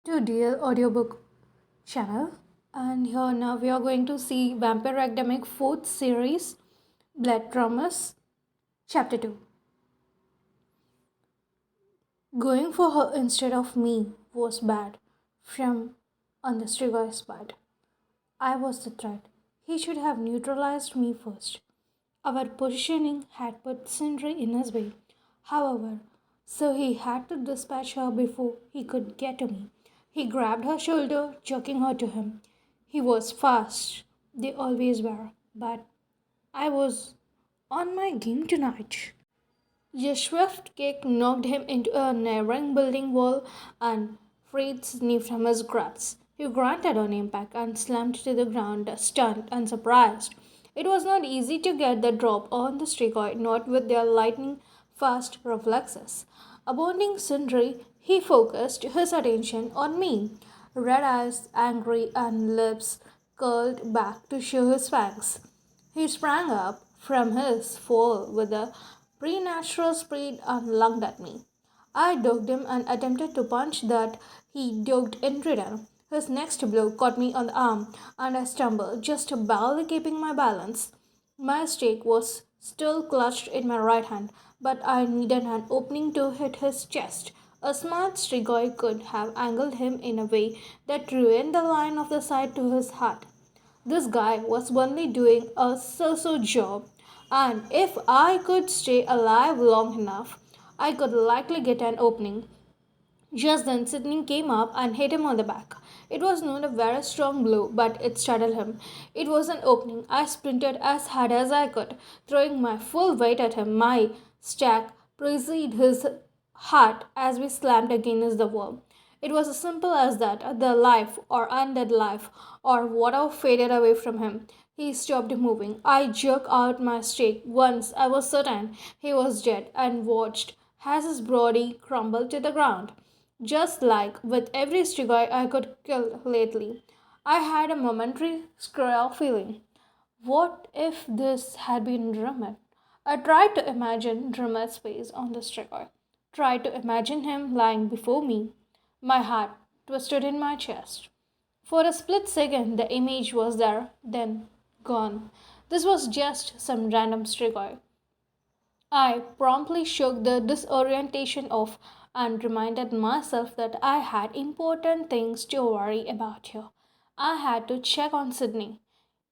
to Dear Audiobook channel, and here now we are going to see Vampire Academic 4th series, Blood Promisse, chapter 2. Going for her instead of me was bad, from on the Strigoi part. I was the threat. He should have neutralized me first. Our positioning had put Sindri in his way, however, so he had to dispatch her before he could get to me. He grabbed her shoulder, jerking her to him. He was fast, they always were, but I was on my game tonight. A swift kick knocked him into a neighboring building wall and freed Sydney from his grasp. He grunted on impact and slammed to the ground, stunned and surprised. It was not easy to get the drop on the Strigoi, not with their lightning fast reflexes. Abounding Sindri, he focused his attention on me. Red eyes, angry, and lips curled back to show his fangs. He sprang up from his fall with a preternatural speed and lunged at me. I dodged him and attempted to punch that he dodged in return. His next blow caught me on the arm and I stumbled, just barely keeping my balance. My stake was still clutched in my right hand, but I needed an opening to hit his chest. A smart Strigoi could have angled him in a way that ruined the line of the sight to his heart. This guy was only doing a so-so job, and if I could stay alive long enough, I could likely get an opening. Just then, Sidney came up and hit him on the back. It was not a very strong blow, but it startled him. It was an opening. I sprinted as hard as I could, throwing my full weight at him. My stack preceded his heart as we slammed against the wall. It was as simple as that. The life, or undead life, or whatever faded away from him. He stopped moving. I jerked out my stake. Once I was certain he was dead and watched as his body crumbled to the ground. Just like with every Strigoi I could kill lately, I had a momentary squirrel feeling. What if this had been Drummond? I tried to imagine Drummond's face on the Strigoi. Tried to imagine him lying before me. My heart twisted in my chest. For a split second, the image was there, then gone. This was just some random Strigoi. I promptly shook the disorientation off and reminded myself that I had important things to worry about here. I had to check on Sydney.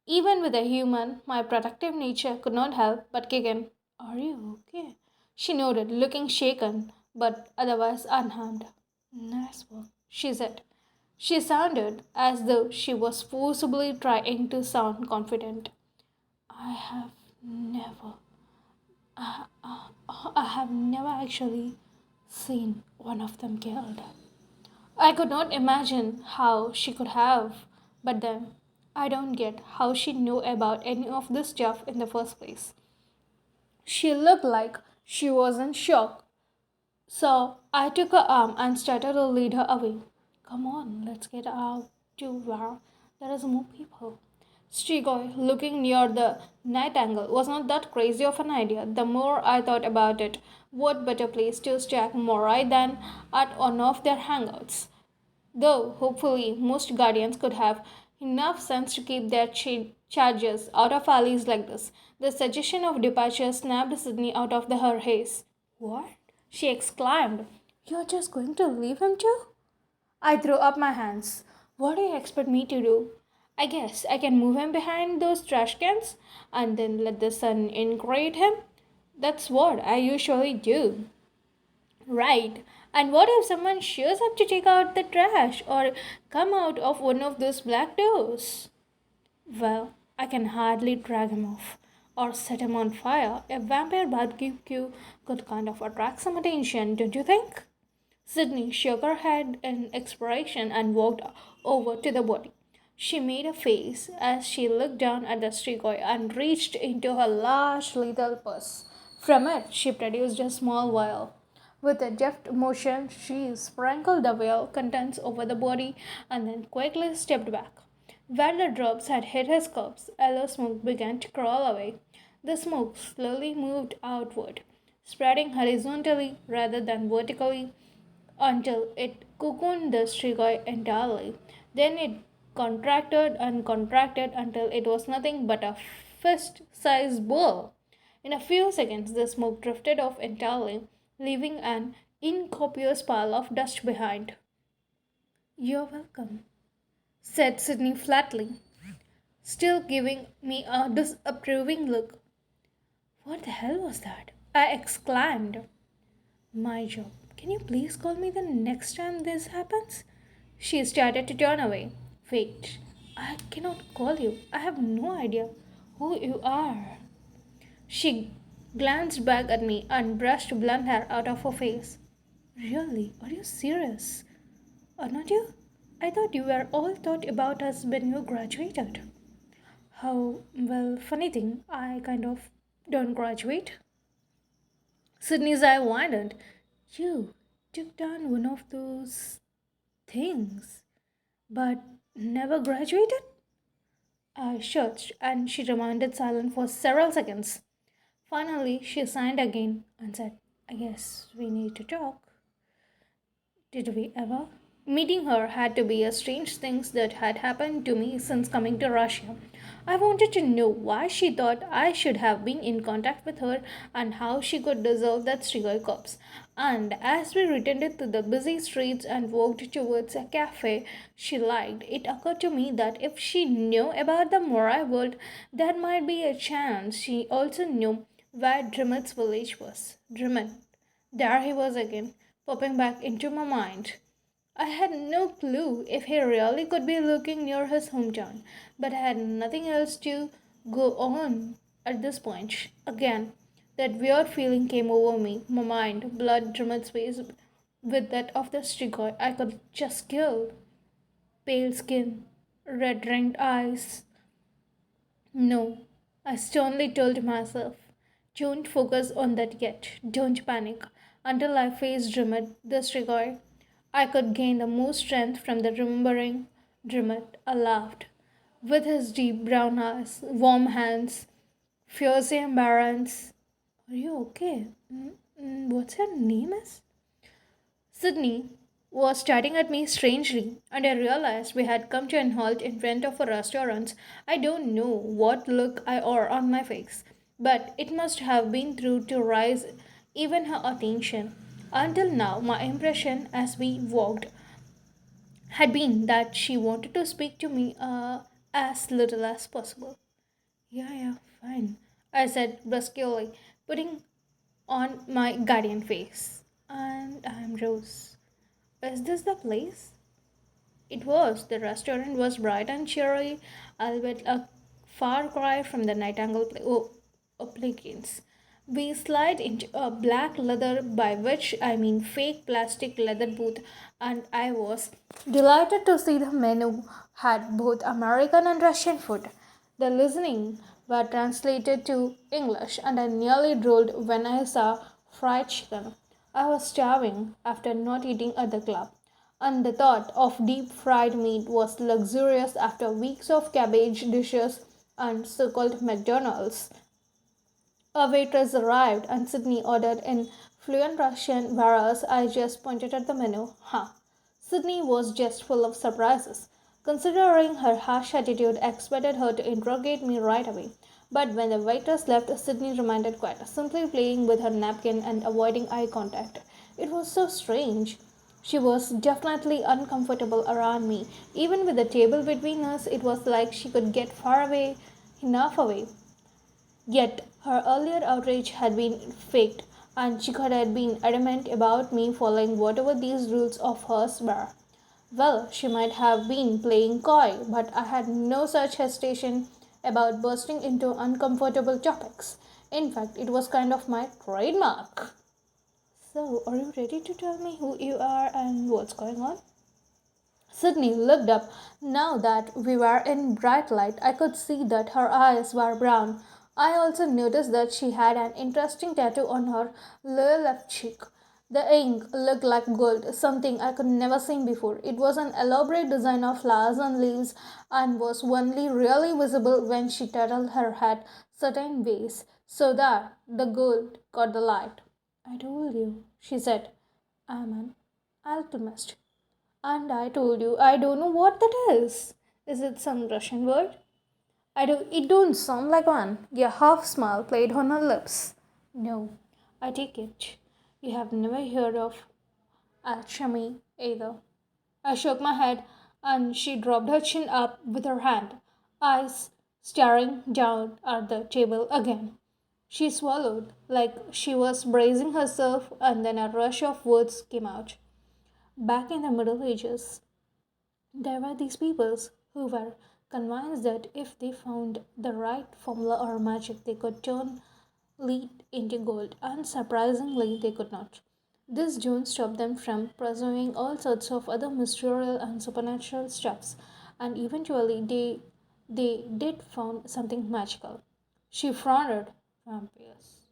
Even with a human, my protective nature could not help but kick in. Are you okay? She nodded, looking shaken, but otherwise unharmed. Nice work, she said. She sounded as though she was forcibly trying to sound confident. I have never I have never actually seen one of them killed. I could not imagine how she could have, but then I don't get how she knew about any of this stuff in the first place. She looked like she was in shock, so I took her arm and started to lead her away. Come on, let's get out to where there is more people. Strigoi, looking near the night angle, was not that crazy of an idea. The more I thought about it, what better place to stack Morai than at one of their hangouts? Though, hopefully, most guardians could have enough sense to keep their charges out of alleys like this. The suggestion of departure snapped Sydney out of her haze. What? She exclaimed. You're just going to leave him too? I threw up my hands. What do you expect me to do? I guess I can move him behind those trash cans and then let the sun ingrate him. That's what I usually do. Right. And what if someone shows up to take out the trash or come out of one of those black doors? Well, I can hardly drag him off or set him on fire. A vampire barbecue could kind of attract some attention, don't you think? Sydney shook her head in expiration and walked over to the body. She made a face as she looked down at the Strigoi and reached into her large lethal purse. From it, she produced a small vial. With a deft motion, she sprinkled the vial contents over the body and then quickly stepped back. Where the drops had hit his corpse, yellow smoke began to crawl away. The smoke slowly moved outward, spreading horizontally rather than vertically. until it cocooned the strigoi entirely. Then it contracted and contracted until it was nothing but a fist sized ball. In a few seconds, the smoke drifted off entirely, leaving an incopious pile of dust behind. You're welcome, said Sydney flatly, still giving me a disapproving look. What the hell was that? I exclaimed. My job. Can you please call me the next time this happens? She started to turn away. Wait, I cannot call you. I have no idea who you are. She glanced back at me and brushed blonde hair out of her face. Really? Are you serious? Or not you? I thought you were all thought about us when you graduated. How, well, funny thing, I kind of don't graduate. Sydney's eye widened. You took down one of those things, but never graduated? I shuddered, and she remained silent for several seconds. Finally, she signed again and said, I guess we need to talk. Did we ever? Meeting her had to be a strange thing that had happened to me since coming to Russia. I wanted to know why she thought I should have been in contact with her and how she could deserve that Strigoi corpse. And as we returned to the busy streets and walked towards a cafe she liked, it occurred to me that if she knew about the Morai world, there might be a chance she also knew where Dremet's village was. Dremet. There he was again, popping back into my mind. I had no clue if he really could be looking near his hometown, but I had nothing else to go on at this point. Again, that weird feeling came over me. My mind, blood Dremet's face with that of the Strigoi I could just kill. Pale skin, red ringed eyes, no, I sternly told myself. Don't focus on that yet. Don't panic. Until I faced Dremet, this regard, I could gain the most strength from the remembering Dremet. I laughed. With his deep brown eyes, warm hands, fierce embarrassed. Are you okay? What's your name is? Sydney was staring at me strangely, and I realized we had come to an halt in front of a restaurant. I don't know what look I wore on my face, but it must have been through to rise even her attention. Until now, my impression as we walked had been that she wanted to speak to me as little as possible. Yeah, fine, I said brusquely, putting on my guardian face. And I'm Rose. Is this the place? It was. The restaurant was bright and cheery, albeit a far cry from the Nightingale applicants. We slid into a black leather, by which I mean fake plastic leather booth, and I was delighted to see the menu had both American and Russian food. The listening were translated to English, and I nearly drooled when I saw fried chicken. I was starving after not eating at the club, and the thought of deep fried meat was luxurious after weeks of cabbage dishes and so called McDonald's. A waitress arrived and Sydney ordered in fluent Russian, whereas I just pointed at the menu. Huh. Sydney was just full of surprises. Considering her harsh attitude, I expected her to interrogate me right away. But when the waitress left, Sydney remained quiet, simply playing with her napkin and avoiding eye contact. It was so strange. She was definitely uncomfortable around me. Even with the table between us, it was like she could get far away, enough away. Yet her earlier outrage had been faked, and she could have been adamant about me following whatever these rules of hers were. Well, she might have been playing coy, but I had no such hesitation about bursting into uncomfortable topics. In fact, it was kind of my trademark. So, are you ready to tell me who you are and what's going on? Sydney looked up. Now that we were in bright light, I could see that her eyes were brown. I also noticed that she had an interesting tattoo on her lower left cheek. The ink looked like gold, something I could never seen before. It was an elaborate design of flowers and leaves and was only really visible when she tilted her head certain ways so that the gold caught the light. I told you, she said. Amen. Alchemist. And I told you I don't know what that is. Is it some Russian word? It don't sound like one. A half smile played on her lips. No, I take it. You have never heard of alchemy either. I shook my head and she dropped her chin up with her hand, eyes staring down at the table again. She swallowed like she was bracing herself, and then a rush of words came out. Back in the Middle Ages, there were these peoples who were convinced that if they found the right formula or magic, they could turn lead into gold. Unsurprisingly, they could not. This didn't stop them from pursuing all sorts of other mystical and supernatural stuffs, and eventually they did found something magical. She frowned. Vampires.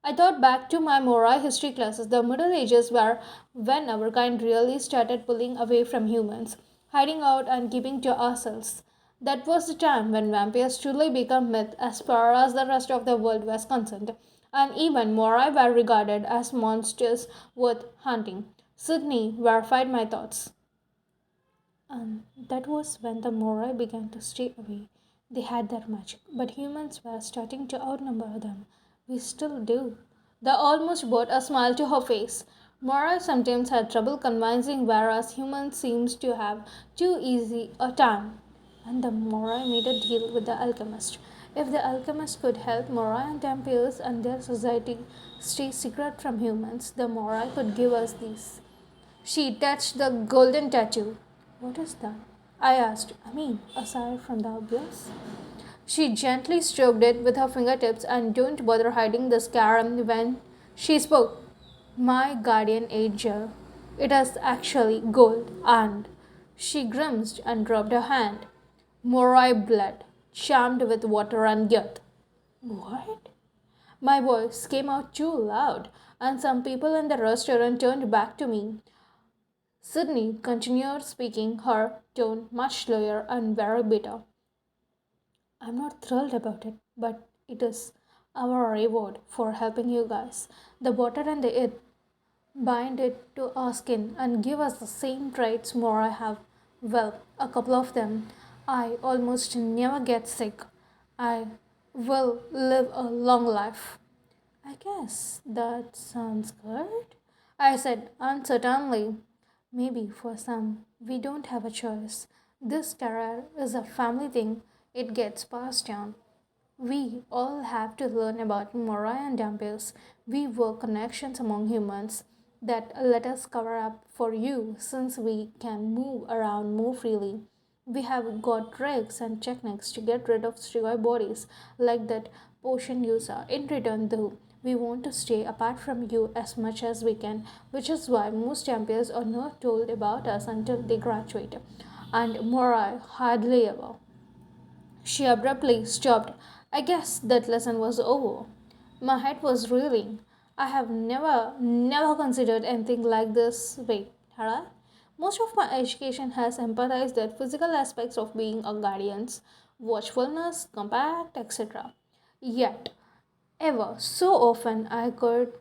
I thought back to my Morai history classes. The Middle Ages were when our kind really started pulling away from humans, hiding out and keeping to ourselves. That was the time when vampires truly became myth as far as the rest of the world was concerned, and even Morai were regarded as monsters worth hunting. Sydney verified my thoughts. And that was when the Morai began to stay away. They had their magic, but humans were starting to outnumber them. We still do. That almost brought a smile to her face. Morai sometimes had trouble convincing, whereas humans seems to have too easy a time. And the Morai made a deal with the alchemist. If the alchemist could help Morai and Dampiers and their society stay secret from humans, the Morai could give us these. She touched the golden tattoo. What is that? I asked. Aside from the obvious. She gently stroked it with her fingertips and didn't bother hiding the scar when she spoke. My guardian angel. It is actually gold, and she grimaced and dropped her hand. Morai blood, charmed with water and earth. What? My voice came out too loud, and some people in the restaurant turned back to me. Sydney continued speaking, her tone much lower and very bitter. I'm not thrilled about it, but it is our reward for helping you guys. The water and the earth bind it to our skin and give us the same traits more I have. Well, a couple of them. I almost never get sick. I will live a long life. I guess that sounds good, I said uncertainly. Maybe for some, we don't have a choice. This career is a family thing, it gets passed down. We all have to learn about Morai and Dampers. We work connections among humans that let us cover up for you since we can move around more freely. We have got tricks and techniques to get rid of steroid bodies like that potion user. In return, though, we want to stay apart from you as much as we can, which is why most champions are not told about us until they graduate. And Morai hardly ever. She abruptly stopped. I guess that lesson was over. My head was reeling. I have never considered anything like this. Wait, had I? Most of my education has empathized that physical aspects of being a guardian's watchfulness, compact, etc. Yet, ever so often I could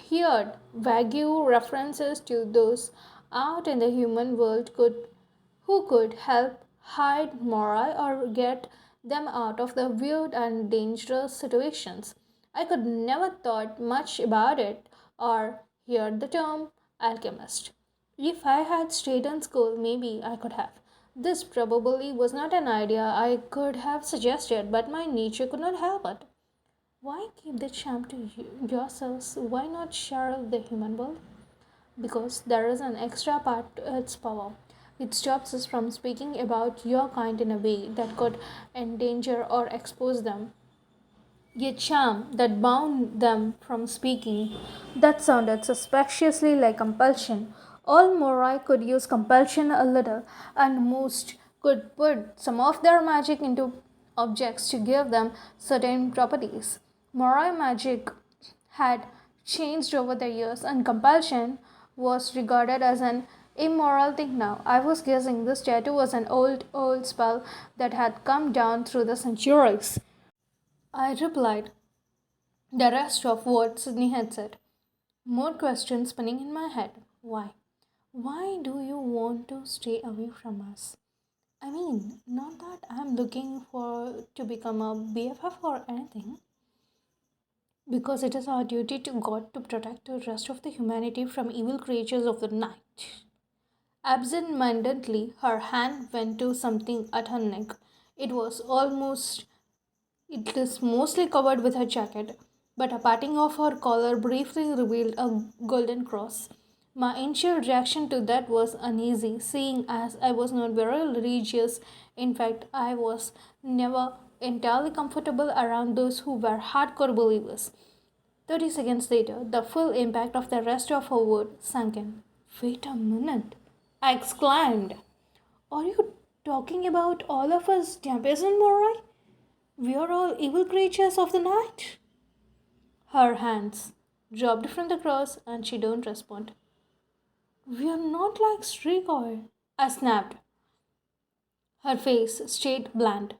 hear vague references to those out in the human world who could help hide Morai or get them out of the weird and dangerous situations. I could never thought much about it or heard the term alchemist. If I had stayed in school, maybe I could have. This probably was not an idea I could have suggested, but my nature could not help it. Why keep the charm to yourselves? Why not share the human world? Because there is an extra part to its power. It stops us from speaking about your kind in a way that could endanger or expose them. A charm that bound them from speaking. That sounded suspiciously like compulsion. All Morai could use compulsion a little, and most could put some of their magic into objects to give them certain properties. Morai magic had changed over the years, and compulsion was regarded as an immoral thing now. I was guessing this tattoo was an old spell that had come down through the centuries. I replied the rest of what Sydney had said. More questions spinning in my head. Why? Why do you want to stay away from us? I mean, not that I'm looking for to become a BFF or anything, because it is our duty to God to protect the rest of the humanity from evil creatures of the night. Absent mindedly, her hand went to something at her neck. It was almost It is mostly covered with her jacket, but a parting of her collar briefly revealed a golden cross. My initial reaction to that was uneasy, seeing as I was not very religious. In fact, I was never entirely comfortable around those who were hardcore believers. 30 seconds later, the full impact of the rest of her word sank in. Wait a minute, I exclaimed. Are you talking about all of us, Tempest and Morai? We are all evil creatures of the night. Her hands dropped from the cross and she don't respond. We are not like streak oil. I snapped. Her face stayed bland.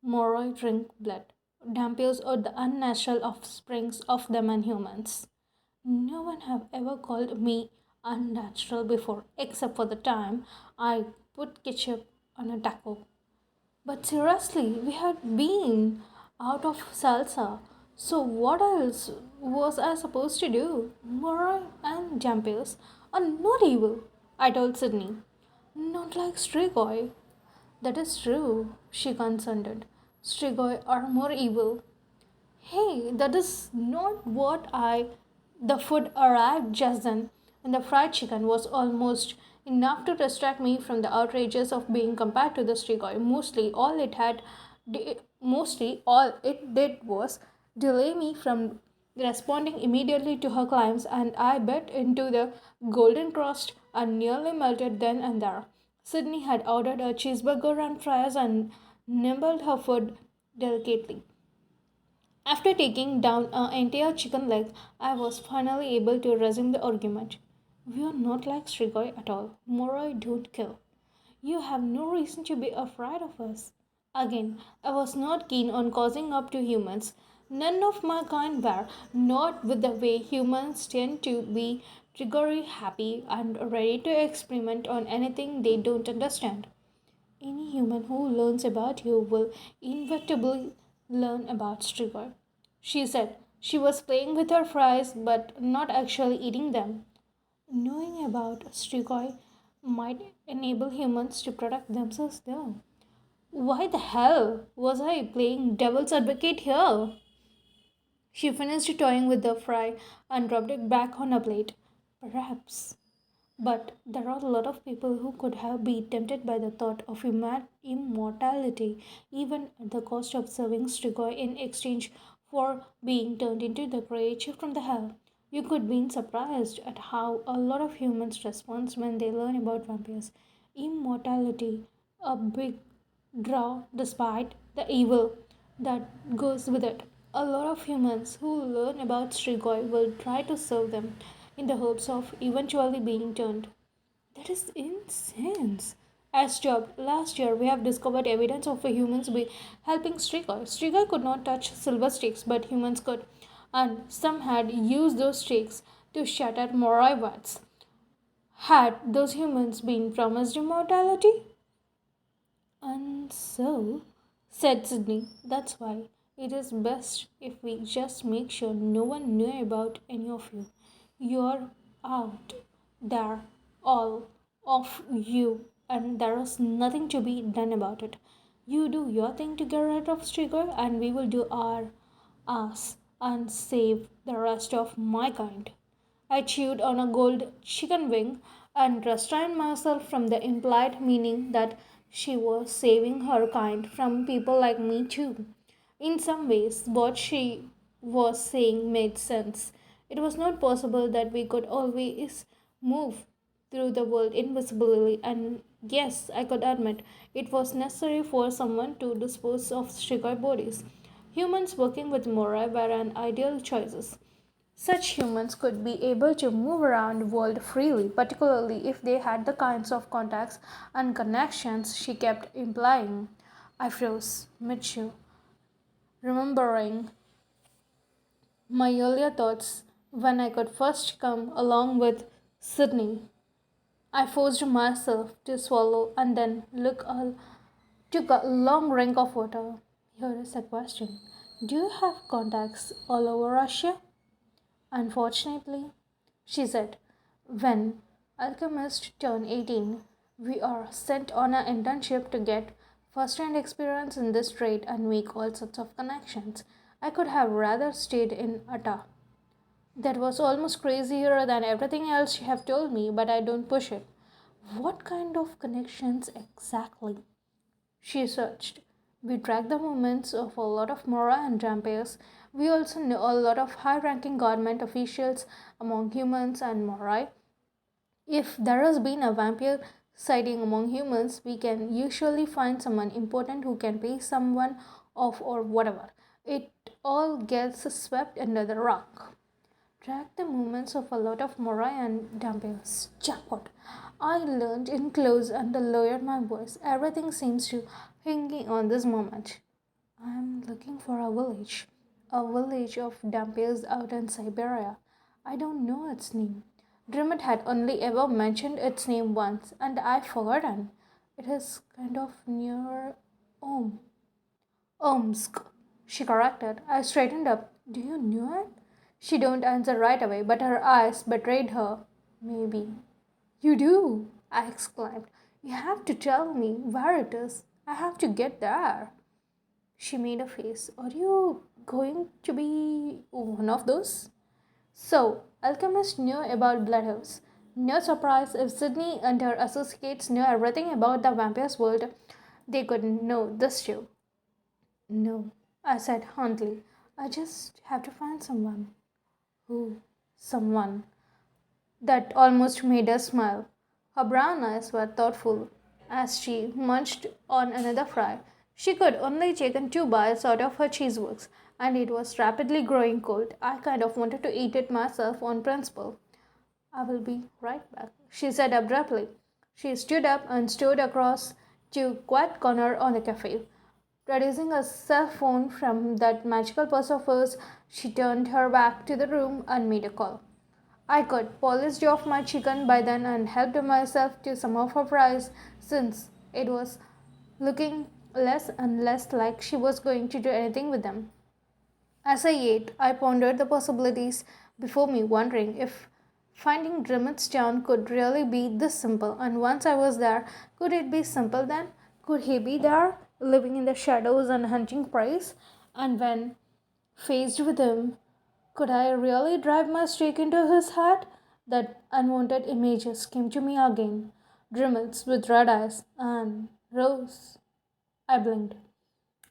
Moroi drink blood. Dampiers are the unnatural offsprings of them and humans. No one have ever called me unnatural before, except for the time I put ketchup on a taco. But seriously, we had been out of salsa. So what else was I supposed to do? Mora and Jampils are not evil, I told Sydney. Not like Strigoi. That is true, she consented. Strigoi are more evil. Hey, that is not what I. The food arrived just then, and the fried chicken was almost enough to distract me from the outrages of being compared to the strigoi. Mostly all it did was delay me from responding immediately to her claims, and I bit into the golden crust and nearly melted then and there. Sydney had ordered a cheeseburger and fries and nibbled her food delicately. After taking down an entire chicken leg, I was finally able to resume the argument. We are not like Strigoi at all. Moroi don't kill. You have no reason to be afraid of us. Again, I was not keen on causing up to humans. None of my kind were, not with the way humans tend to be triggery happy and ready to experiment on anything they don't understand. Any human who learns about you will inevitably learn about Strigoi. She said she was playing with her fries but not actually eating them. Knowing about Strigoi might enable humans to protect themselves there. Why the hell was I playing devil's advocate here? She finished toying with the fry and dropped it back on her plate. Perhaps. But there are a lot of people who could have been tempted by the thought of immortality, even at the cost of serving Strigoi in exchange for being turned into the creature from the hell. You could be surprised at how a lot of humans respond when they learn about vampires. Immortality, a big draw despite the evil that goes with it. A lot of humans who learn about Strigoi will try to serve them in the hopes of eventually being turned. That is insane. As job last year, we have discovered evidence of humans be helping Strigoi. Strigoi could not touch silver sticks, but humans could, and some had used those sticks to shatter Morai vats. Had those humans been promised immortality? And so, said Sydney, that's why it is best if we just make sure no one knew about any of you. You're out there, all of you, and there is nothing to be done about it. You do your thing to get rid of Trigger, and we will do ours and save the rest of my kind. I chewed on a gold chicken wing and restrained myself from the implied meaning that she was saving her kind from people like me too. In some ways, what she was saying made sense. It was not possible that we could always move through the world invisibly, and yes, I could admit it was necessary for someone to dispose of Shikai bodies. Humans working with Morai were an ideal choices. Such humans could be able to move around the world freely, particularly if they had the kinds of contacts and connections she kept implying. I froze mid-chew, remembering my earlier thoughts when I could first come along with Sydney. I forced myself to swallow and then took a long drink of water. Here is a question. Do you have contacts all over Russia? Unfortunately, she said, when alchemists turn 18, we are sent on an internship to get first-hand experience in this trade and make all sorts of connections. I could have rather stayed in Atta. That was almost crazier than everything else she have told me, but I don't push it. What kind of connections exactly? She searched. We tracked the movements of a lot of Mora and vampires. We also knew a lot of high ranking government officials among humans and Morai. If there has been a vampire sighting among humans, we can usually find someone important who can pay someone off or whatever. It all gets swept under the rug. Track the movements of a lot of Morai and vampires. Jackpot. I leaned in close and lowered my voice. Everything seems to hanging on this moment. I am looking for a village of vampires out in Siberia. I don't know its name. Dreamt had only ever mentioned its name once, and I forgotten. It is kind of near Om. Omsk, she corrected. I straightened up. Do you know it? She don't answer right away, but her eyes betrayed her. Maybe. You do, I exclaimed. You have to tell me where it is. I have to get there. She made a face. Are you going to be one of those? So, alchemists knew about bloodhounds. No surprise if Sydney and her associates knew everything about the vampire's world, they could know this too. No, I said humbly. I just have to find someone. Who? Someone. That almost made her smile. Her brown eyes were thoughtful as she munched on another fry. She could only take in 2 bites out of her cheeseworks, and it was rapidly growing cold. I kind of wanted to eat it myself on principle. I will be right back, she said abruptly. She stood up and strode across to a quiet corner on the cafe. Producing a cell phone from that magical purse of hers, she turned her back to the room and made a call. I could polished off my chicken by then and helped myself to some of her fries since it was looking less and less like she was going to do anything with them. As I ate, I pondered the possibilities before me, wondering if finding Dremit's town could really be this simple. And once I was there, could it be simple then? Could he be there, living in the shadows and hunting prey? And when faced with him, could I really drive my stake into his heart? That unwanted images came to me again. Dreamets with red eyes and Rose. I blinked.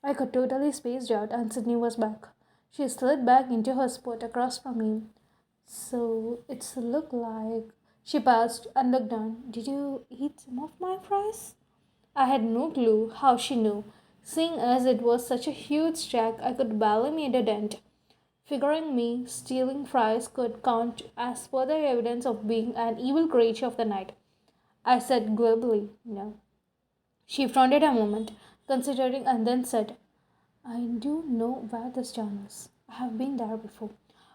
I got totally spaced out and Sydney was back. She slid back into her spot across from me. So it's look like she paused and looked down. Did you eat some of my fries? I had no clue how she knew. Seeing as it was such a huge stack, I could barely make a dent. Figuring me stealing fries could count as further evidence of being an evil creature of the night. I said glibly, no. She frowned a moment, considering, and then said, I do know where this town is. I have been there before.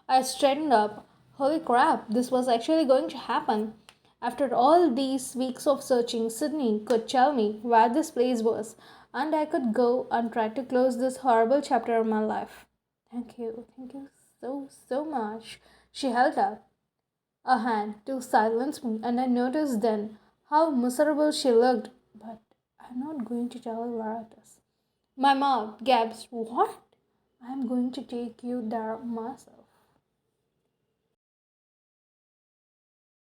I straightened up. Holy crap, this was actually going to happen. After all these weeks of searching, Sydney could tell me where this place was, and I could go and try to close this horrible chapter of my life. Thank you so much. She held up a hand to silence me, and I noticed then how miserable she looked. But I'm not going to tell her where it is. My mouth gasped, what? I'm going to take you there myself.